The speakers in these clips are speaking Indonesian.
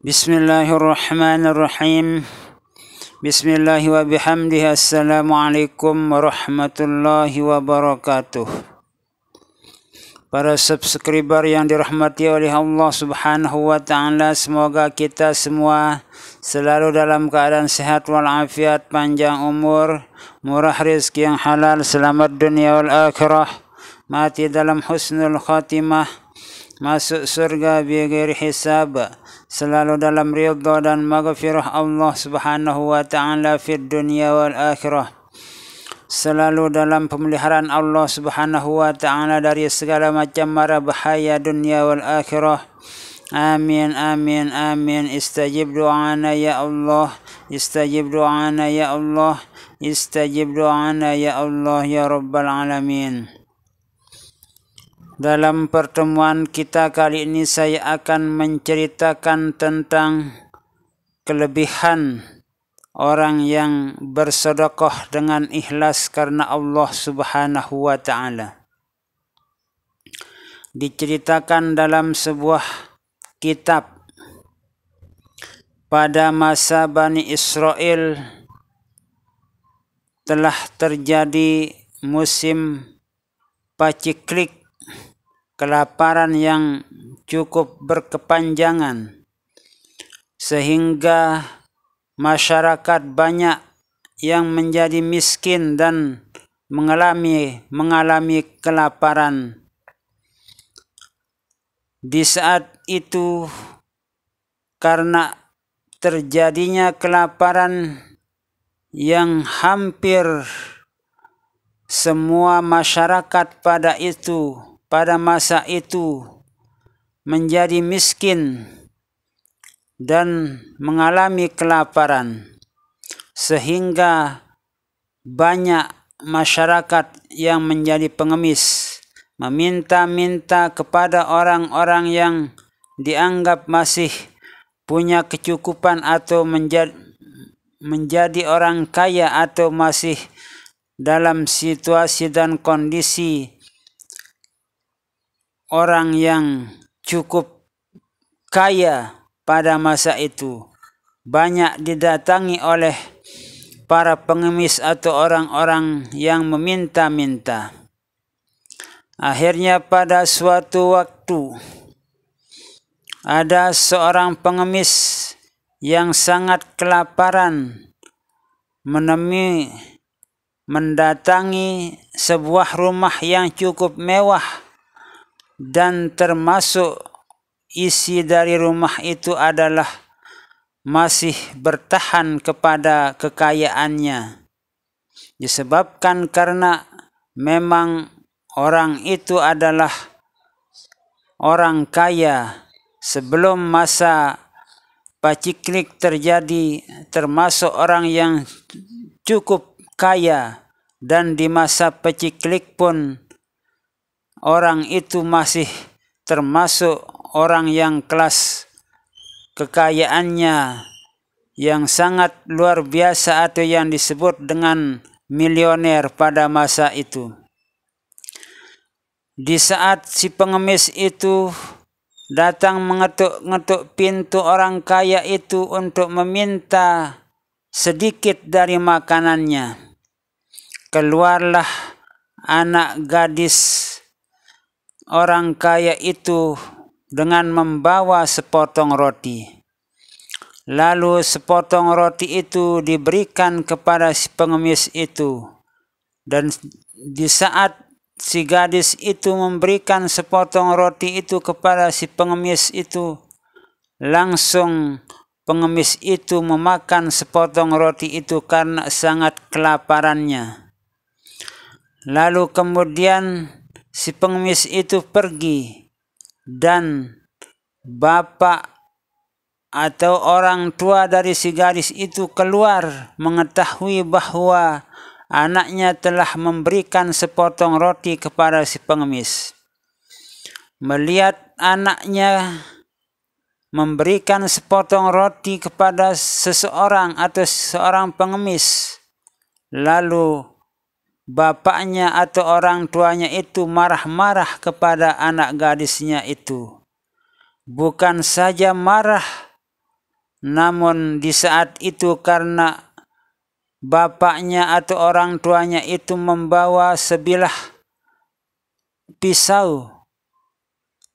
Bismillahirrahmanirrahim. Bismillahi wa bihamdihi. Assalamualaikum warahmatullahi wabarakatuh. Para subscriber yang dirahmati oleh Allah Subhanahu wa taala, semoga kita semua selalu dalam keadaan sehat walafiat, panjang umur, murah rezeki yang halal, selamat dunia wal akhirah, mati dalam husnul khatimah, masuk surga bighairi hisab, selalu dalam ridha dan maghfirah Allah Subhanahu wa taala fid dunya wal akhirah, selalu dalam pemeliharaan Allah Subhanahu wa taala dari segala macam mara bahaya dunia wal akhirah. Amin amin amin. Istajib doana ya Allah, istajib doana ya Allah, istajib doana ya Allah ya rabbal alamin. Dalam pertemuan kita kali ini saya akan menceritakan tentang kelebihan orang yang bersedekah dengan ikhlas karena Allah Subhanahu wa taala. Diceritakan dalam sebuah kitab, pada masa Bani Israel telah terjadi musim paceklik, kelaparan yang cukup berkepanjangan, sehingga masyarakat banyak yang menjadi miskin dan mengalami kelaparan. Di saat itu, karena terjadinya kelaparan yang hampir semua masyarakat pada masa itu menjadi miskin dan mengalami kelaparan, sehingga banyak masyarakat yang menjadi pengemis, meminta-minta kepada orang-orang yang dianggap masih punya kecukupan atau menjadi orang kaya atau masih dalam situasi dan kondisi orang yang cukup kaya pada masa itu, banyak didatangi oleh para pengemis atau orang-orang yang meminta-minta. Akhirnya pada suatu waktu ada seorang pengemis yang sangat kelaparan mendatangi sebuah rumah yang cukup mewah, dan termasuk isi dari rumah itu adalah masih bertahan kepada kekayaannya, disebabkan karena memang orang itu adalah orang kaya sebelum masa paceklik terjadi, termasuk orang yang cukup kaya, dan di masa paceklik pun orang itu masih termasuk orang yang kelas kekayaannya yang sangat luar biasa atau yang disebut dengan milioner pada masa itu. Di saat si pengemis itu datang mengetuk-ngetuk pintu orang kaya itu untuk meminta sedikit dari makanannya, keluarlah anak gadis orang kaya itu dengan membawa sepotong roti. Lalu sepotong roti itu diberikan kepada si pengemis itu, dan di saat si gadis itu memberikan sepotong roti itu kepada si pengemis itu, langsung pengemis itu memakan sepotong roti itu karena sangat kelaparannya. Lalu kemudian si pengemis itu pergi, dan bapak atau orang tua dari si gadis itu keluar mengetahui bahwa anaknya telah memberikan sepotong roti kepada si pengemis. Melihat anaknya memberikan sepotong roti kepada seseorang atau seorang pengemis, lalu bapaknya atau orang tuanya itu marah-marah kepada anak gadisnya itu, bukan saja marah, namun di saat itu karena bapaknya atau orang tuanya itu membawa sebilah pisau,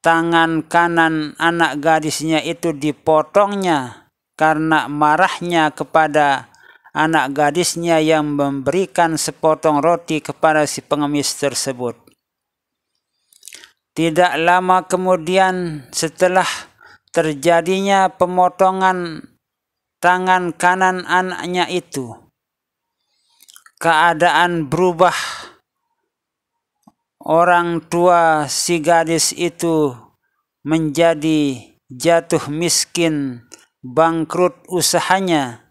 tangan kanan anak gadisnya itu dipotongnya karena marahnya kepada anak gadisnya yang memberikan sepotong roti kepada si pengemis tersebut. Tidak lama kemudian setelah terjadinya pemotongan tangan kanan anaknya itu, keadaan berubah. Orang tua si gadis itu menjadi jatuh miskin, bangkrut usahanya,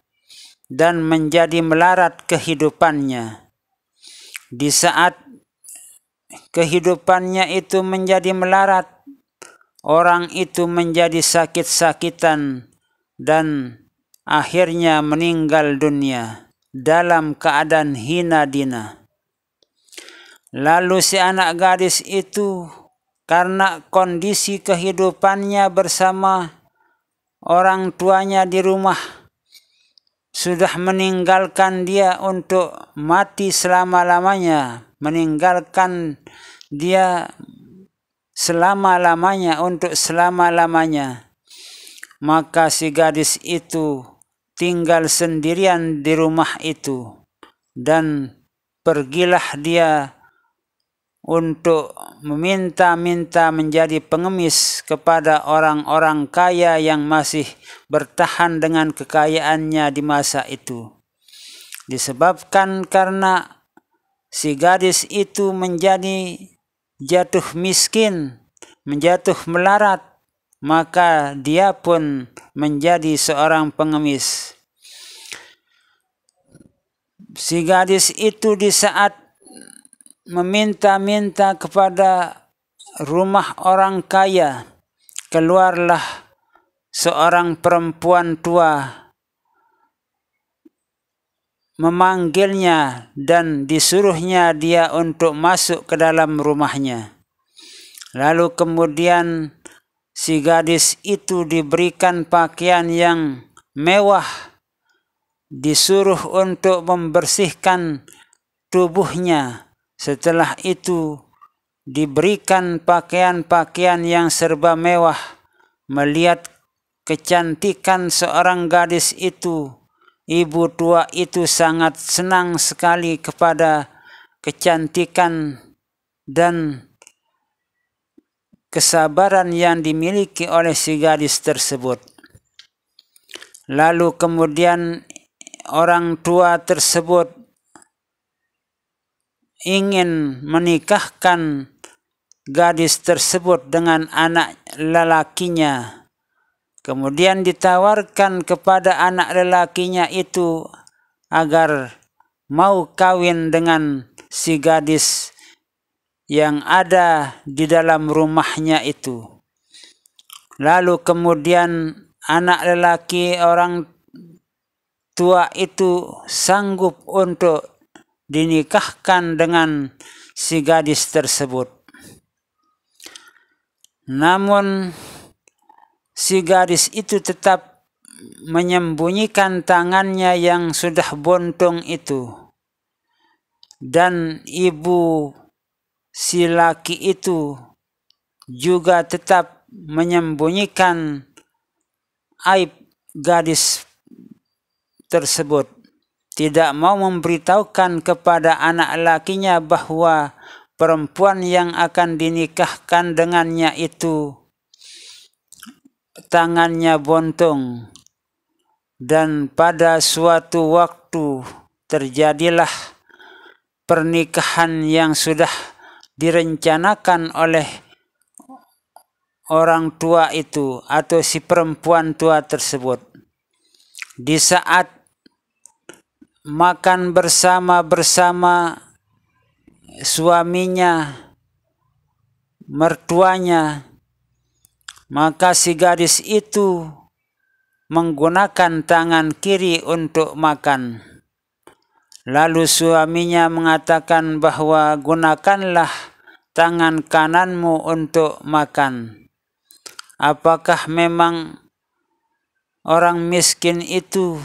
dan menjadi melarat kehidupannya. Di saat kehidupannya itu menjadi melarat, orang itu menjadi sakit-sakitan dan akhirnya meninggal dunia dalam keadaan hina dina. Lalu si anak gadis itu karena kondisi kehidupannya bersama orang tuanya di rumah sudah meninggalkan dia untuk mati selama-lamanya, meninggalkan dia selama-lamanya untuk selama-lamanya. Maka si gadis itu tinggal sendirian di rumah itu dan pergilah dia untuk meminta-minta menjadi pengemis kepada orang-orang kaya yang masih bertahan dengan kekayaannya di masa itu. Disebabkan karena si gadis itu menjadi jatuh miskin, menjatuh melarat, maka dia pun menjadi seorang pengemis. Si gadis itu di saat meminta-minta kepada rumah orang kaya, keluarlah seorang perempuan tua memanggilnya dan disuruhnya dia untuk masuk ke dalam rumahnya. Lalu kemudian si gadis itu diberikan pakaian yang mewah, disuruh untuk membersihkan tubuhnya. Setelah itu diberikan pakaian-pakaian yang serba mewah. Melihat kecantikan seorang gadis itu, ibu tua itu sangat senang sekali kepada kecantikan dan kesabaran yang dimiliki oleh si gadis tersebut. Lalu kemudian orang tua tersebut ingin menikahkan gadis tersebut dengan anak lelakinya. Kemudian ditawarkan kepada anak lelakinya itu agar mau kawin dengan si gadis yang ada di dalam rumahnya itu. Lalu kemudian anak lelaki orang tua itu sanggup untuk dinikahkan dengan si gadis tersebut. Namun si gadis itu tetap menyembunyikan tangannya yang sudah buntung itu. Dan ibu si laki itu juga tetap menyembunyikan aib gadis tersebut. Tidak mau memberitahukan kepada anak lakinya bahwa perempuan yang akan dinikahkan dengannya itu tangannya buntung. Dan pada suatu waktu terjadilah pernikahan yang sudah direncanakan oleh orang tua itu atau si perempuan tua tersebut. Di saat makan bersama-bersama suaminya, mertuanya, maka si gadis itu menggunakan tangan kiri untuk makan. Lalu suaminya mengatakan bahwa gunakanlah tangan kananmu untuk makan. Apakah memang orang miskin itu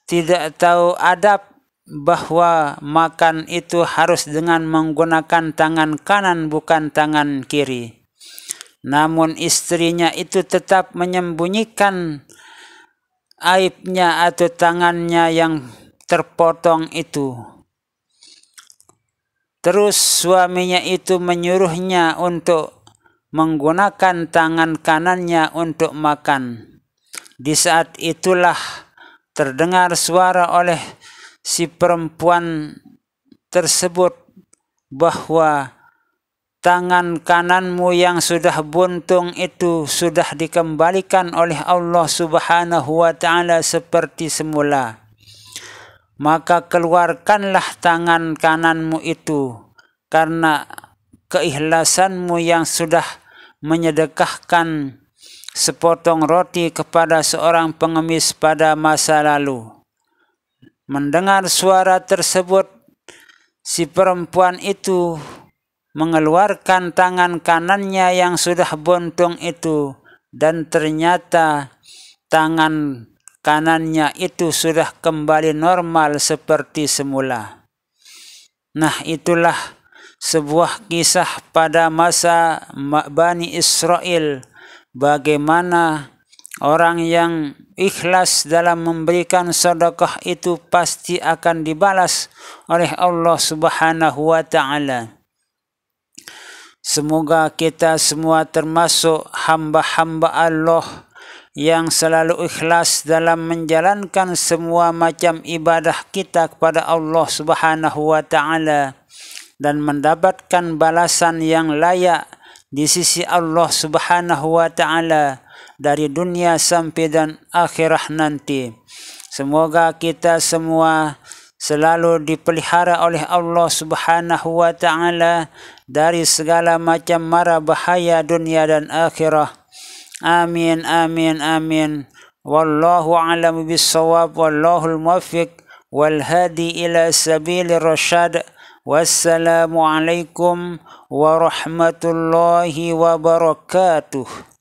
tidak tahu adab bahwa makan itu harus dengan menggunakan tangan kanan bukan tangan kiri? Namun istrinya itu tetap menyembunyikan aibnya atau tangannya yang terpotong itu. Terus suaminya itu menyuruhnya untuk menggunakan tangan kanannya untuk makan. Di saat itulah terdengar suara oleh si perempuan tersebut bahwa tangan kananmu yang sudah buntung itu sudah dikembalikan oleh Allah Subhanahu wa ta'ala seperti semula. Maka keluarkanlah tangan kananmu itu karena keikhlasanmu yang sudah menyedekahkan sepotong roti kepada seorang pengemis pada masa lalu. Mendengar suara tersebut, si perempuan itu mengeluarkan tangan kanannya yang sudah buntung itu, dan ternyata tangan kanannya itu sudah kembali normal seperti semula. Nah, itulah sebuah kisah pada masa Bani Israel, bagaimana orang yang ikhlas dalam memberikan sedekah itu pasti akan dibalas oleh Allah Subhanahu wa ta'ala. Semoga kita semua termasuk hamba-hamba Allah yang selalu ikhlas dalam menjalankan semua macam ibadah kita kepada Allah Subhanahu wa ta'ala dan mendapatkan balasan yang layak di sisi Allah Subhanahu wa ta'ala dari dunia sampai dan akhirah nanti. Semoga kita semua selalu dipelihara oleh Allah Subhanahu wa ta'ala dari segala macam mara bahaya dunia dan akhirah. Amin, amin, amin. Wallahu a'lamu bis-shawab, wallahul muwaffiq wal hadi ila sabilir rasyad. Wassalamu alaikum warahmatullahi wabarakatuh.